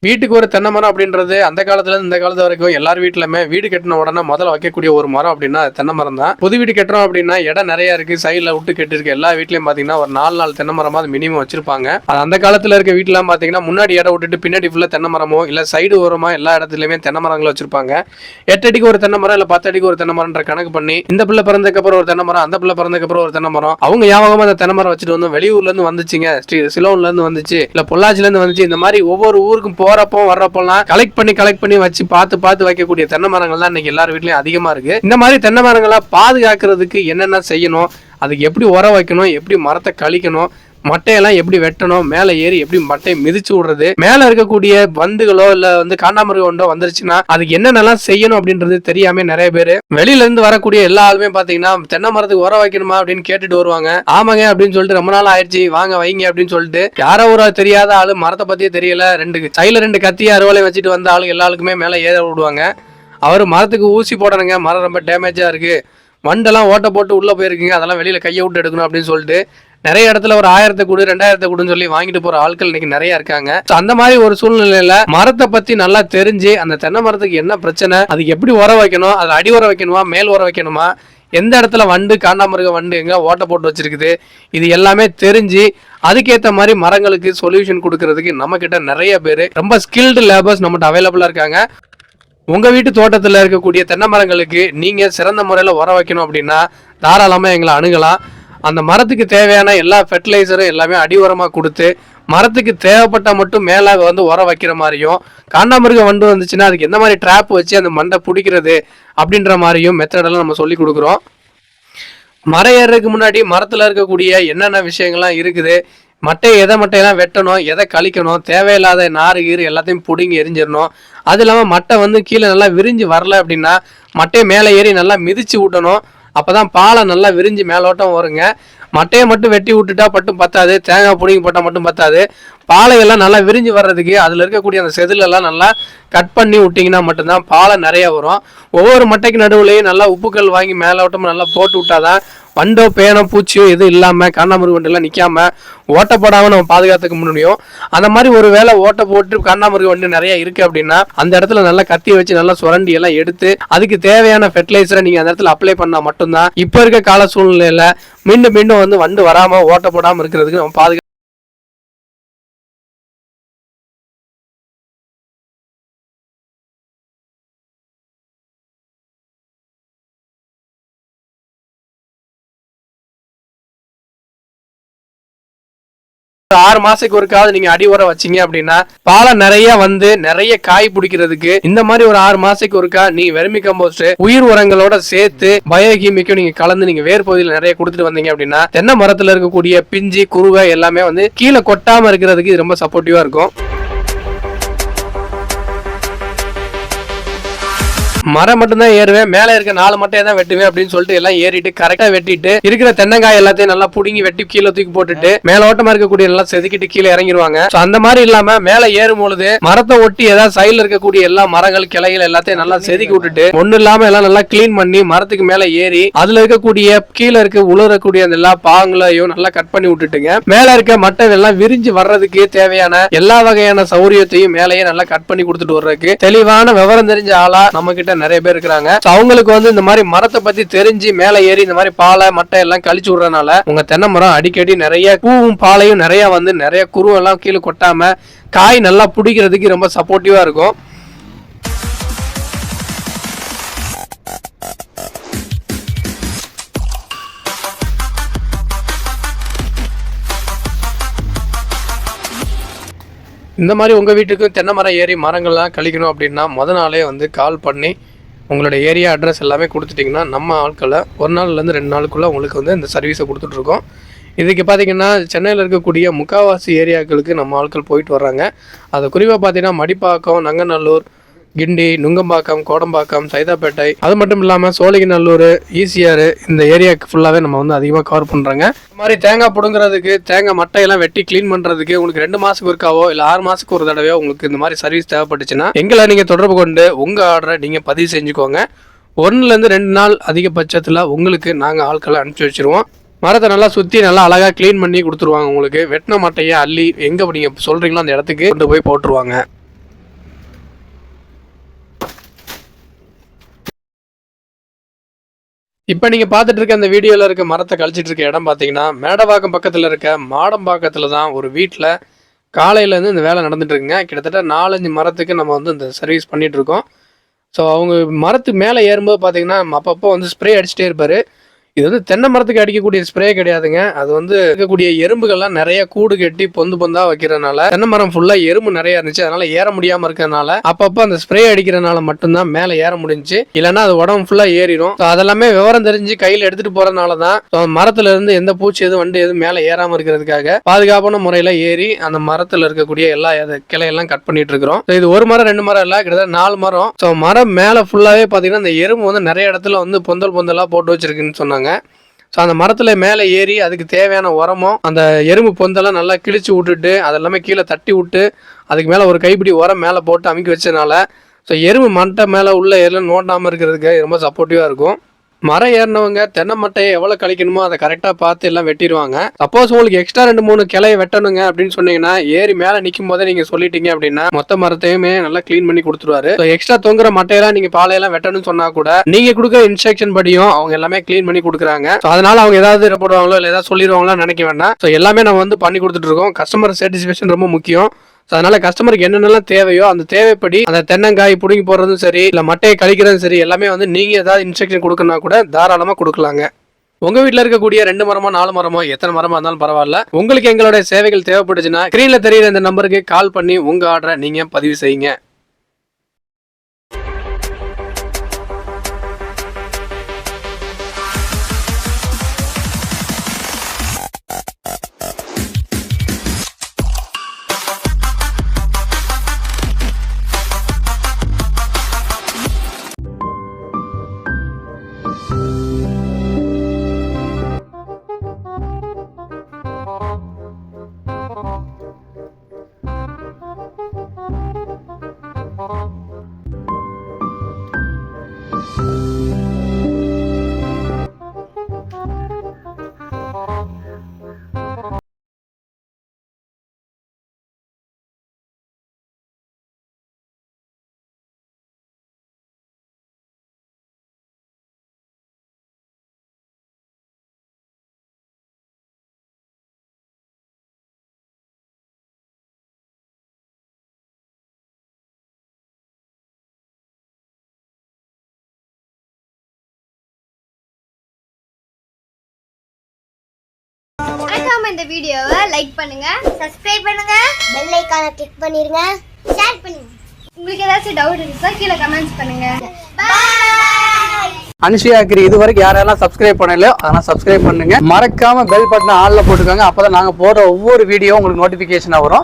வீட்டுக்கு ஒரு தென்னை மரம் அப்படின்றது அந்த காலத்துல இருந்து இந்த காலத்து வரைக்கும் எல்லார் வீட்டுலயுமே வீடு கட்டின உடனே முதல்ல வைக்கக்கூடிய ஒரு மரம் அப்படின்னா தென்னை மரம் தான். புது வீடு கட்டுறோம் அப்படின்னா இடம் நிறைய இருக்கு, சைட்ல விட்டு கட்டி இருக்கு. எல்லா வீட்லயும் பாத்தீங்கன்னா ஒரு 4 தென்னை மரமா மினிமம் வச்சிருப்பாங்க. அது அந்த காலத்துல இருக்க வீட்டுல பாத்தீங்கன்னா முன்னாடி இடம் விட்டுட்டு பின்னாடி ஃபுல்லா தென்னை மரமோ இல்ல சைடு ஓரமா எல்லா இடத்துலயுமே தென்னை மரங்களை வச்சிருப்பாங்க. 8 அடிக்கு ஒரு தென்னை மரம் இல்ல 10 அடிக்கு ஒரு தென்னை மரம்ன்ற கணக்கு பண்ணி இந்த பிள்ளை பிறந்ததுக்கு அப்புறம் ஒரு தென்னை மரம், அந்த பிள்ளை பிறந்ததுக்கு அப்புறம் ஒரு தென்னை மரம், அவங்க ஞாபகமா அந்த தென்னை மரம் வச்சுட்டு வந்து வெளியூர்ல இருந்து வந்துச்சுங்க, சிலோன்ல இருந்து வந்துச்சு இல்ல பொள்ளாச்சில இருந்து வந்துச்சு. இந்த மாதிரி ஒவ்வொரு ஊருக்கும் போறப்போ வர்றப்போ கலெக்ட் பண்ணி வச்சு பார்த்து வைக்கக்கூடிய தென்னை மரங்கள் தான் இன்னைக்கு எல்லார் வீட்லயும் அதிகமா இருக்கு. இந்த மாதிரி தென்னை மரங்களை பாதுகாக்கிறதுக்கு என்னென்ன செய்யணும், அதுக்கு எப்படி உரம் வைக்கணும், எப்படி மரத்தை கழிக்கணும், மட்டையெல்லாம் எப்படி வெட்டணும், மேல ஏறி எப்படி மட்டையை மிதிச்சு விடுறது, மேல இருக்கக்கூடிய வண்டுகளோ இல்ல காண்டாமிருகம் ஒன்றோ வந்துருச்சுன்னா அதுக்கு என்னென்னலாம் செய்யணும் அப்படின்றது தெரியாம நிறைய பேரு வெளியில இருந்து வரக்கூடிய எல்லா ஆளுமே பாத்தீங்கன்னா தென்னை மரத்துக்கு உரம் வைக்கணுமா அப்படின்னு கேட்டுட்டு வருவாங்க. ஆமாங்க அப்படின்னு சொல்லிட்டு ரொம்ப நாள் ஆயிடுச்சு வாங்க வைங்க அப்படின்னு சொல்லிட்டு யாரோ ஒரு தெரியாத ஆளு மரத்தை பத்தியே தெரியல ரெண்டு கத்திய அறுவலை வச்சுட்டு வந்த ஆளு எல்லாருக்குமே மேல ஏற விடுவாங்க. அவரு மரத்துக்கு ஊசி போடணுங்க, மரம் ரொம்ப டேமேஜா இருக்கு, வண்டெல்லாம் ஓட்ட போட்டு உள்ள போயிருக்குங்க, அதெல்லாம் வெளியில கையை விட்டு எடுக்கணும் அப்படின்னு சொல்லிட்டு நிறைய இடத்துல ஒரு 1000 கொடு 2000 கொடுன்னு சொல்லி வாங்கிட்டு போற ஆட்கள் இன்னைக்கு நிறைய இருக்காங்க. அந்த மாதிரி ஒரு சூழ்நிலையில மரத்தை பத்தி நல்லா தெரிஞ்சு அந்த தென்னை மரத்துக்கு என்ன பிரச்சனை, அதுக்கு எப்படி உரம் வைக்கணும், அது அடி உரம் வைக்கணுமா மேல் உரம் வைக்கணுமா, எந்த இடத்துல வண்டு காண்டாமிருக வண்டு எங்க ஓட்ட போட்டு வச்சிருக்குது, இது எல்லாமே தெரிஞ்சு அதுக்கேற்ற மாதிரி மரங்களுக்கு சொல்யூஷன் கொடுக்கறதுக்கு நம்ம கிட்ட நிறைய பேர் ரொம்ப ஸ்கில்டு லேபர்ஸ் நம்மகிட்ட அவைலபிளா இருக்காங்க. உங்க வீட்டு தோட்டத்துல இருக்கக்கூடிய தென்னை மரங்களுக்கு நீங்க சிறந்த முறையில உரம் வைக்கணும் அப்படின்னா தாராளமா எங்களை அணுகலாம். அந்த மரத்துக்கு தேவையான எல்லா ஃபெர்டிலைசரும் எல்லாமே அடி உரமா கொடுத்து மரத்துக்கு தேவைப்பட்ட மட்டும் மேல வந்து உரம் வைக்கிற மாதிரியும், காண்டாமிருக வண்டு வந்துச்சுன்னா அதுக்கு எந்த மாதிரி ட்ராப் வச்சு அந்த மண்டை பிடிக்கிறது அப்படின்ற மாதிரியும் மெத்தடெல்லாம் நம்ம சொல்லி கொடுக்குறோம். மரம் ஏறதுக்கு முன்னாடி மரத்துல இருக்கக்கூடிய என்னென்ன விஷயங்கள்லாம் இருக்குது, மட்டையெல்லாம் வெட்டணும், எதை கழிக்கணும், தேவையில்லாத நாறு கீறு எல்லாத்தையும் பிடுங்கி எரிஞ்சிடணும். அது இல்லாமல் மட்டை வந்து கீழே நல்லா விரிஞ்சு வரல அப்படின்னா மட்டையை மேலே ஏறி நல்லா மிதிச்சு விட்டணும். அப்போதான் பாலை நல்லா விரிஞ்சு மேலோட்டம் வருங்க. மட்டையை மட்டும் வெட்டி விட்டுட்டா மட்டும் பத்தாது, தேங்காய் பிடிங்கி போட்டால் மட்டும் பத்தாது. பாலையெல்லாம் நல்லா விரிஞ்சு வர்றதுக்கு அதில் இருக்கக்கூடிய அந்த செதிலெல்லாம் நல்லா கட் பண்ணி விட்டிங்கன்னா மட்டும்தான் பாலை நிறைய வரும். ஒவ்வொரு மட்டைக்கு நடுவுலையும் நல்லா உப்புக்கல் வாங்கி மேலோட்டம் நல்லா போட்டு விட்டாதான் வண்டோ பேனோ பூச்சியோ எதுவும் இல்லாமல் காண்டாமிருக வண்டெல்லாம் நிற்காம ஓட்டப்படாமல் நம்ம பாதுகாத்துக்க முடியும். அந்த மாதிரி ஒரு வேளை ஓட்ட போட்டு காண்டாமிருக வண்டு நிறைய இருக்குது அப்படின்னா அந்த இடத்துல நல்லா கத்தி வச்சு நல்லா சுரண்டி எல்லாம் எடுத்து அதுக்கு தேவையான ஃபெர்டிலைசரை நீங்கள் அந்த இடத்துல அப்ளை பண்ணால் மட்டும்தான் இப்போ இருக்க கால சூழ்நிலையில் மீண்டும் வந்து வண்டு வராமல் ஓட்டப்படாமல் இருக்கிறதுக்கு நம்ம பாதுகாப்பு. ஒரு 6 மாசத்துக்கு ஒருக்காவது நீங்க அடி உரம் வச்சீங்க அப்படின்னா பாலை நிறைய வந்து நிறைய காய் பிடிக்கிறதுக்கு இந்த மாதிரி ஒரு 6 மாசத்துக்கு ஒருக்கா நீங்க வெர்மி கம்போஸ்ட் உயிர் உரங்களோட சேர்த்து பயோகீமிக்கும் நீங்க கலந்து நீங்க வேர் பகுதியில் நிறைய கொடுத்துட்டு வந்தீங்க அப்படின்னா தென்னை மரத்துல இருக்கக்கூடிய பிஞ்சு குருவை எல்லாமே வந்து கீழே கொட்டாம இருக்கிறதுக்கு இது ரொம்ப சப்போர்ட்டிவா இருக்கும். மரம் மட்டும்தான் ஏறுவேன், மேல இருக்க 4 மட்டையை தான் வெட்டுவேன் அப்படின்னு சொல்லிட்டு எல்லாம் ஏறிட்டு கரெக்டா வெட்டிட்டு இருக்கிற தென்னங்காய் எல்லாத்தையும் நல்லா புடுங்கி வெட்டி கீழே தூக்கி போட்டுட்டு மேலோட்டமா இருக்கக்கூடிய நல்லா செதுக்கிட்டு கீழே இறங்கிடுவாங்க. அந்த மாதிரி இல்லாம மேல ஏறும் பொழுது மரத்தை ஒட்டி ஏதாவது சைடுல இருக்கக்கூடிய எல்லா மரங்கள் கிளைகள் எல்லாத்தையும் நல்லா செதுக்கி விட்டுட்டு ஒண்ணு இல்லாம எல்லாம் நல்லா கிளீன் பண்ணி மரத்துக்கு மேல ஏறி அதுல இருக்கக்கூடிய கீழே இருக்க உழுறக்கூடிய அந்த எல்லா பாகங்களையும் நல்லா கட் பண்ணி விட்டுட்டுங்க மேல இருக்க மட்டை எல்லாம் விரிஞ்சு வர்றதுக்கு தேவையான எல்லா வகையான சௌரியத்தையும் மேலேயே நல்லா கட் பண்ணி கொடுத்துட்டு வர்றதுக்கு தெளிவான விவரம் தெரிஞ்ச ஆளா நம்ம கிட்ட நிறைய பேர் இருக்காங்க. அவங்களுக்கு வந்து இந்த மாதிரி மரத்தை பத்தி தெரிஞ்சு மேல ஏறி இந்த மாதிரி பாலை மட்டை எல்லாம் கழிச்சு விடுறதுனால உங்க தென்னை மரம் அடிக்கடி நிறைய பூவும் பாலையும் நிறைய வந்து நிறைய குருவெல்லாம் கீழே கொட்டாம காய் நல்லா பிடிக்கிறதுக்கு ரொம்ப சப்போர்ட்டிவா இருக்கும். இந்த மாதிரி உங்கள் வீட்டுக்கும் தென்னை மரம் ஏறி மரங்கள்லாம் கழிக்கணும் அப்படின்னா முத நாளே வந்து கால் பண்ணி உங்களோட ஏரியா அட்ரஸ் எல்லாமே கொடுத்துட்டிங்கன்னா நம்ம ஆட்களை 1 நாள்லேருந்து 2 நாளுக்குள்ளே உங்களுக்கு வந்து இந்த சர்வீஸை கொடுத்துட்ருக்கோம். இதுக்கு பார்த்தீங்கன்னா சென்னையில் இருக்கக்கூடிய முக்கால்வாசி ஏரியாக்களுக்கு நம்ம ஆட்கள் போயிட்டு வர்றாங்க. அது குறிப்பாக பார்த்தீங்கன்னா மடிப்பாக்கம், நங்கநல்லூர், கிண்டி, நுங்கம்பாக்கம், கோடம்பாக்கம், சைதாப்பேட்டை, அது மட்டும் இல்லாமல் சோழிங்கநல்லூர், ஈசிஆர் இந்த ஏரியாவுக்கு ஃபுல்லாகவே நம்ம வந்து அதிகமாக கவர் பண்ணுறாங்க. இந்த மாதிரி தேங்காய் பிடுங்கிறதுக்கு தேங்காய் மட்டையெல்லாம் வெட்டி க்ளீன் பண்ணுறதுக்கு உங்களுக்கு 2 மாதத்துக்கு ஒருக்காவோ இல்லை 6 மாதத்துக்கு ஒரு தடவையோ உங்களுக்கு இந்த மாதிரி சர்வீஸ் தேவைப்பட்டுச்சுன்னா எங்களை நீங்கள் தொடர்பு கொண்டு உங்கள் ஆர்டரை நீங்கள் பதிவு செஞ்சுக்கோங்க. 1லேருந்து 2 நாள் அதிகபட்சத்தில் உங்களுக்கு நாங்கள் ஆட்களை அனுப்பிச்சி வச்சுருவோம். மரத்தை நல்லா சுற்றி நல்லா அழகாக க்ளீன் பண்ணி கொடுத்துருவாங்க. உங்களுக்கு வெட்டின மட்டையை அள்ளி எங்கே நீங்கள் சொல்கிறீங்களோ அந்த இடத்துக்கு கொண்டு போய் போட்டுருவாங்க. இப்போ நீங்க பார்த்துட்டு இருக்க இந்த வீடியோல இருக்க மரத்தை கழிச்சிட்டு இருக்க இடம் பார்த்தீங்கன்னா மேடவாக்கம் பக்கத்துல இருக்க மாடம்பாக்கத்துல தான் ஒரு வீட்டில் காலையில இருந்து இந்த வேலை நடந்துட்டு இருக்குங்க. கிட்டத்தட்ட 4-5 மரத்துக்கு நம்ம வந்து இந்த சர்வீஸ் பண்ணிட்டு இருக்கோம். ஸோ அவங்க மரத்துக்கு மேலே ஏறும்போது பார்த்தீங்கன்னா அப்பப்போ வந்து ஸ்ப்ரே அடிச்சுட்டே இருப்பாரு. இது வந்து தென்னை மரத்துக்கு அடிக்கக்கூடிய ஸ்ப்ரே கிடையாதுங்க. அது வந்து இருக்கக்கூடிய எறும்புகள்லாம் நிறைய கூடு கட்டி பொந்து பொந்தா வைக்கிறதுனால தென்னை மரம் ஃபுல்லா எறும்பு நிறைய இருந்துச்சு. அதனால ஏற முடியாம இருக்கிறதுனால அப்பப்போ அந்த ஸ்ப்ரே அடிக்கிறதுனால மட்டும்தான் மேலே ஏற முடிஞ்சுச்சு. இல்லைன்னா அது உடம்பு ஃபுல்லா ஏறிடும். அதெல்லாமே விவரம் தெரிஞ்சு கையில் எடுத்துட்டு போறதுனால தான் மரத்துல இருந்து எந்த பூச்சி எதுவும் வண்டு எதுவும் மேலே ஏறாம இருக்கிறதுக்காக பாதுகாப்பான முறையில ஏறி அந்த மரத்துல இருக்கக்கூடிய எல்லா கிளையெல்லாம் கட் பண்ணிட்டு இருக்கிறோம். இது ஒரு மரம் 2 மரம் இல்ல, கிட்டத்தட்ட 4 மரம். ஸோ மரம் மேலே ஃபுல்லாவே பாத்தீங்கன்னா இந்த எறும்பு வந்து நிறைய இடத்துல வந்து பொந்தல் பொந்தலா போட்டு வச்சிருக்குன்னு சொன்னாங்க. ஸோ அந்த மரத்தில் மேலே ஏறி அதுக்கு தேவையான உரமும் அந்த எறும்பு பொந்தெல்லாம் நல்லா கிழிச்சு விட்டுட்டு அதெல்லாமே கீழே தட்டி விட்டு அதுக்கு மேலே ஒரு கைப்பிடி உரம் மேலே போட்டு அமைக்க வச்சதுனால ஸோ எறும்பு மட்டை மேலே உள்ள எல்லாம் நோண்டாமல் இருக்கிறதுக்கு ரொம்ப சப்போர்ட்டிவாக இருக்கும். மரம் ஏறினவங்க தென்னை மட்டையை எவ்வளோ கழிக்கணுமோ அதை கரெக்டாக பார்த்து எல்லாம் வெட்டிடுவாங்க. சப்போஸ் உங்களுக்கு எக்ஸ்ட்ரா 2-3 கிளையை வெட்டணுங்க அப்படின்னு சொன்னீங்கன்னா ஏறி மேலே நிற்கும் போதே நீங்கள் சொல்லிட்டீங்க அப்படின்னா மொத்த மரத்தையுமே நல்லா க்ளீன் பண்ணி கொடுத்துருவாரு. எக்ஸ்ட்ரா தொங்குற மட்டையெல்லாம் நீங்கள் பாலையெல்லாம் வெட்டணும்னு சொன்னா கூட நீங்கள் கொடுக்குற இன்ஸ்ட்ரக்ஷன் படியும் அவங்க எல்லாமே க்ளீன் பண்ணி கொடுக்குறாங்க. அதனால அவங்க ஏதாவது போடுவாங்களோ இல்லை ஏதாவது சொல்லிடுவாங்களோ நினைக்க வேண்டாம். ஸோ எல்லாமே நம்ம வந்து பண்ணி கொடுத்துட்டு இருக்கோம். கஸ்டமர் சாட்டிஸ்ஃபேக்ஷன் ரொம்ப முக்கியம். அதனால கஸ்டமருக்கு என்னென்னலாம் தேவையோ அந்த தேவைப்படி அந்த தென்னங்காய் புடுங்கி போடுறதும் சரி இல்லை மட்டையை கழிக்கிறதும் சரி எல்லாமே வந்து நீங்க ஏதாவது இன்ஸ்ட்ரக்ஷன் கொடுக்கணும்னா கூட தாராளமா கொடுக்கலாங்க. உங்க வீட்டில் இருக்கக்கூடிய 2 மரமோ 4 மரமோ எத்தனை மரமா இருந்தாலும் பரவாயில்ல, உங்களுக்கு எங்களுடைய சேவைகள் தேவைப்பட்டுச்சுன்னா ஸ்கிரீன்ல தெரியுற இந்த நம்பருக்கு கால் பண்ணி உங்க ஆர்டரை நீங்க பதிவு செய்யுங்க. இந்த வீடியோவை லைக் பண்ணுங்க, சப்ஸ்கிரைப் பண்ணுங்க, பெல் ஐகானை கிளிக் பண்ணிருங்க, ஷேர் பண்ணுங்க. உங்களுக்கு ஏதாச்சும் டவுட் இருந்தா கீழே கமெண்ட்ஸ் பண்ணுங்க. பை. AnushikA Agri இது வரைக்கும் யாரெல்லாம் சப்ஸ்கிரைப் பண்ணலையோ அதெல்லாம் சப்ஸ்கிரைப் பண்ணுங்க. மறக்காம பெல் பட்டனை ஆல்ல போட்டுக்கோங்க. அப்பதான் நாங்க போடுற ஒவ்வொரு வீடியோ உங்களுக்கு நோட்டிபிகேஷனா வரும்.